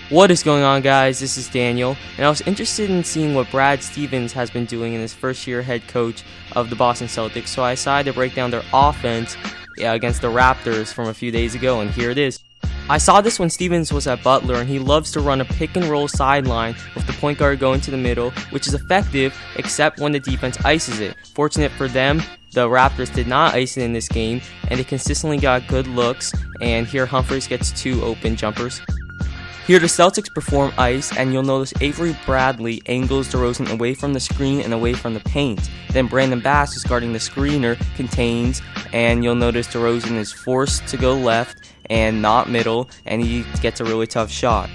What is going on, guys? This is Daniel, and I was interested in seeing what Brad Stevens has been doing in his first year head coach of the Boston Celtics, so I decided to break down their offense against the Raptors from a few days ago, and here it is. I saw this when Stevens was at Butler, and he loves to run a pick and roll sideline with the point guard going to the middle, which is effective except when the defense ices it. Fortunate for them, the Raptors did not ice it in this game, and they consistently got good looks, and here Humphries gets 2 open jumpers. Here the Celtics perform ice, and you'll notice Avery Bradley angles DeRozan away from the screen and away from the paint. Then Brandon Bass, who's guarding the screener, contains, and you'll notice DeRozan is forced to go left and not middle, and he gets a really tough shot.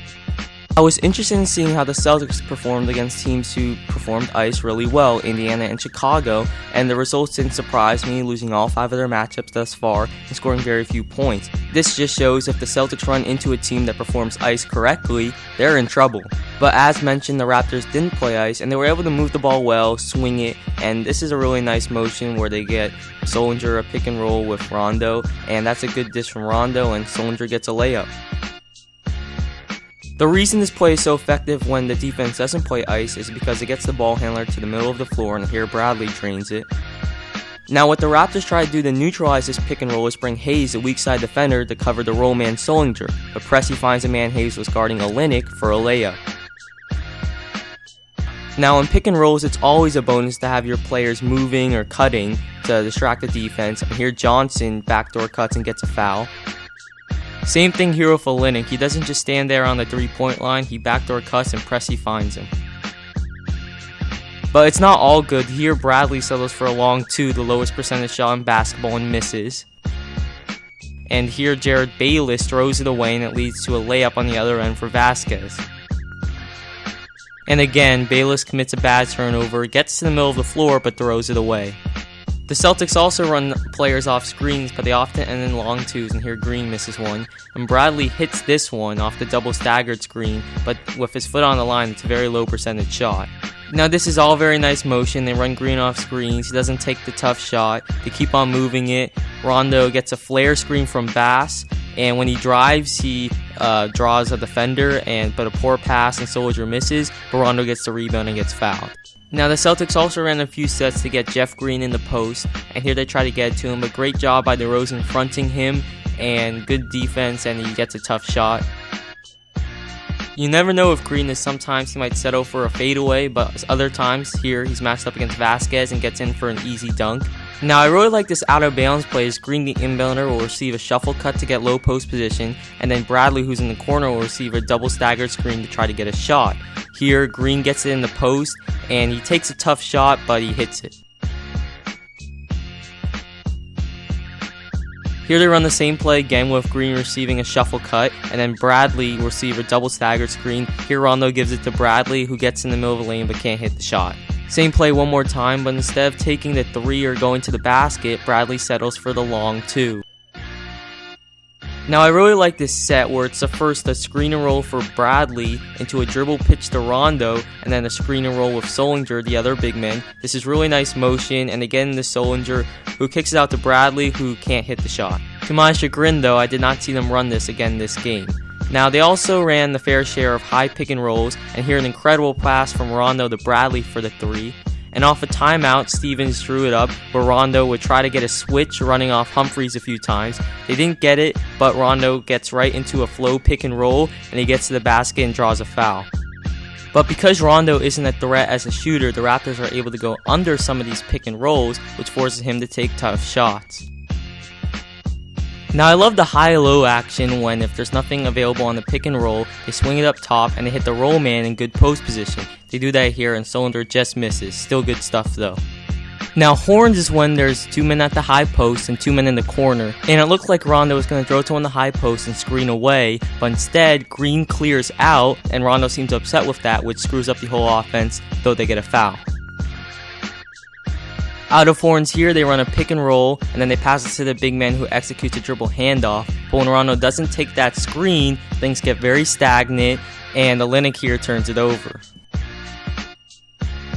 I was interested in seeing how the Celtics performed against teams who performed ice really well, Indiana and Chicago, and the results didn't surprise me, losing all 5 of their matchups thus far and scoring very few points. This just shows if the Celtics run into a team that performs ice correctly, they're in trouble. But as mentioned, the Raptors didn't play ice, and they were able to move the ball well, swing it, and this is a really nice motion where they get Solinger a pick and roll with Rondo, and that's a good dish from Rondo, and Solinger gets a layup. The reason this play is so effective when the defense doesn't play ice is because it gets the ball handler to the middle of the floor, and here Bradley drains it. Now what the Raptors try to do to neutralize this pick and roll is bring Hayes, a weak side defender, to cover the roll man Solinger, but Pressey finds a man Hayes was guarding Olynyk for a layup. Now in pick and rolls, it's always a bonus to have your players moving or cutting to distract the defense, and here Johnson backdoor cuts and gets a foul. Same thing here with Olynyk. He doesn't just stand there on the 3-point line, he backdoor cuts and Pressey finds him. But it's not all good. Here Bradley settles for a long 2, the lowest percentage shot in basketball, and misses. And here Jared Bayless throws it away, and it leads to a layup on the other end for Vasquez. And again, Bayless commits a bad turnover, gets to the middle of the floor but throws it away. The Celtics also run players off screens, but they often end in long 2s, and here Green misses one. And Bradley hits this one off the double staggered screen, but with his foot on the line, it's a very low percentage shot. Now this is all very nice motion. They run Green off screens. He doesn't take the tough shot. They keep on moving it. Rondo gets a flare screen from Bass, and when he drives, he draws a defender, but a poor pass and Solinger misses, but Rondo gets the rebound and gets fouled. Now the Celtics also ran a few sets to get Jeff Green in the post, and here they try to get to him, but great job by DeRozan fronting him, and good defense, and he gets a tough shot. You never know with Green, sometimes he might settle for a fadeaway, but other times here he's matched up against Vasquez and gets in for an easy dunk. Now I really like this out of bounds play as Green, the inbounder, will receive a shuffle cut to get low post position, and then Bradley, who's in the corner, will receive a double staggered screen to try to get a shot. Here Green gets it in the post, and he takes a tough shot, but he hits it. Here they run the same play again with Green receiving a shuffle cut, and then Bradley will receive a double staggered screen. Here Rondo gives it to Bradley, who gets in the middle of the lane but can't hit the shot. Same play one more time, but instead of taking the 3 or going to the basket, Bradley settles for the long 2. Now I really like this set where it's first a screen and roll for Bradley into a dribble pitch to Rondo, and then a screen and roll with Solinger, the other big man. This is really nice motion, and again the Solinger, who kicks it out to Bradley, who can't hit the shot. To my chagrin though, I did not see them run this again this game. Now they also ran the fair share of high pick and rolls, and here an incredible pass from Rondo to Bradley for the 3. And off a timeout, Stevens drew it up where Rondo would try to get a switch running off Humphries a few times. They didn't get it, but Rondo gets right into a flow pick and roll, and he gets to the basket and draws a foul. But because Rondo isn't a threat as a shooter, the Raptors are able to go under some of these pick and rolls, which forces him to take tough shots. Now I love the high-low action when if there's nothing available on the pick and roll, they swing it up top and they hit the roll man in good post position. They do that here and Solinger just misses. Still good stuff though. Now horns is when there's 2 men at the high post and 2 men in the corner, and it looked like Rondo was going to throw to on the high post and screen away, but instead Green clears out and Rondo seems upset with that, which screws up the whole offense, though they get a foul. Out of horns here, they run a pick and roll, and then they pass it to the big man who executes a dribble handoff. But when Rondo doesn't take that screen, things get very stagnant, and Olynyk here turns it over.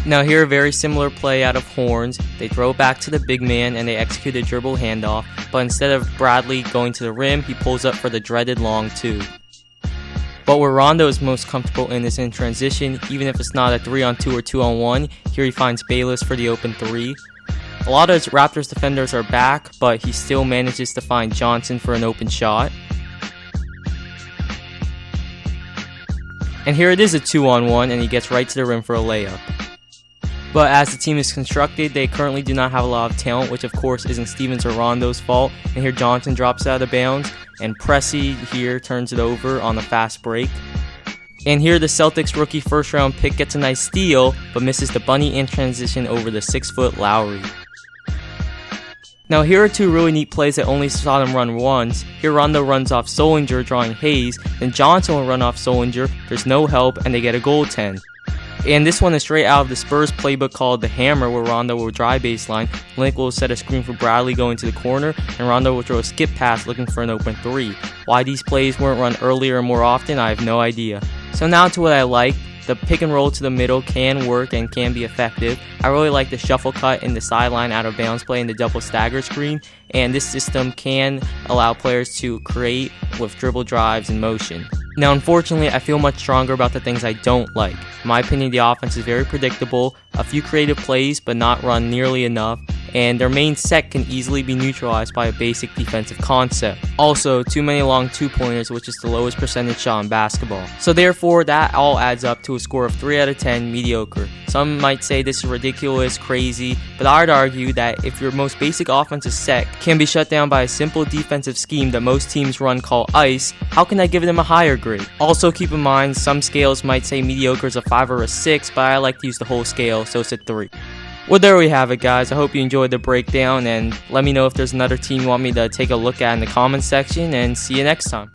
Now here, a very similar play out of horns. They throw it back to the big man, and they execute a dribble handoff, but instead of Bradley going to the rim, he pulls up for the dreaded long 2. But where Rondo is most comfortable is in transition, even if it's not a 3-on-2 or 2-on-1. Here he finds Bayless for the open 3. A lot of his Raptors defenders are back, but he still manages to find Johnson for an open shot. And here it is a 2-on-1, and he gets right to the rim for a layup. But as the team is constructed, they currently do not have a lot of talent, which of course isn't Stevens or Rondo's fault. And here Johnson drops out of bounds, and Pressey here turns it over on the fast break. And here the Celtics rookie first round pick gets a nice steal, but misses the bunny in transition over the 6-foot Lowry. Now here are two really neat plays that only saw them run once. Here Rondo runs off Solinger drawing Hayes, then Johnson will run off Solinger, there's no help, and they get a goaltend. And this one is straight out of the Spurs playbook called the Hammer, where Rondo will drive baseline, Link will set a screen for Bradley going to the corner, and Rondo will throw a skip pass looking for an open 3. Why these plays weren't run earlier and more often, I have no idea. So now to what I like. The pick and roll to the middle can work and can be effective. I really like the shuffle cut and the sideline out of bounds play and the double stagger screen, and this system can allow players to create with dribble drives and motion. Now unfortunately, I feel much stronger about the things I don't like. In my opinion, the offense is very predictable, a few creative plays but not run nearly enough, and their main set can easily be neutralized by a basic defensive concept. Also, too many long two-pointers, which is the lowest percentage shot in basketball. So therefore, that all adds up to a score of 3 out of 10, mediocre. Some might say this is ridiculous, crazy, but I'd argue that if your most basic offensive set can be shut down by a simple defensive scheme that most teams run called ice, how can I give them a higher grade? Also keep in mind, some scales might say mediocre is a 5 or a 6, but I like to use the whole scale, so it's a 3. Well, there we have it, guys. I hope you enjoyed the breakdown, and let me know if there's another team you want me to take a look at in the comments section, and see you next time.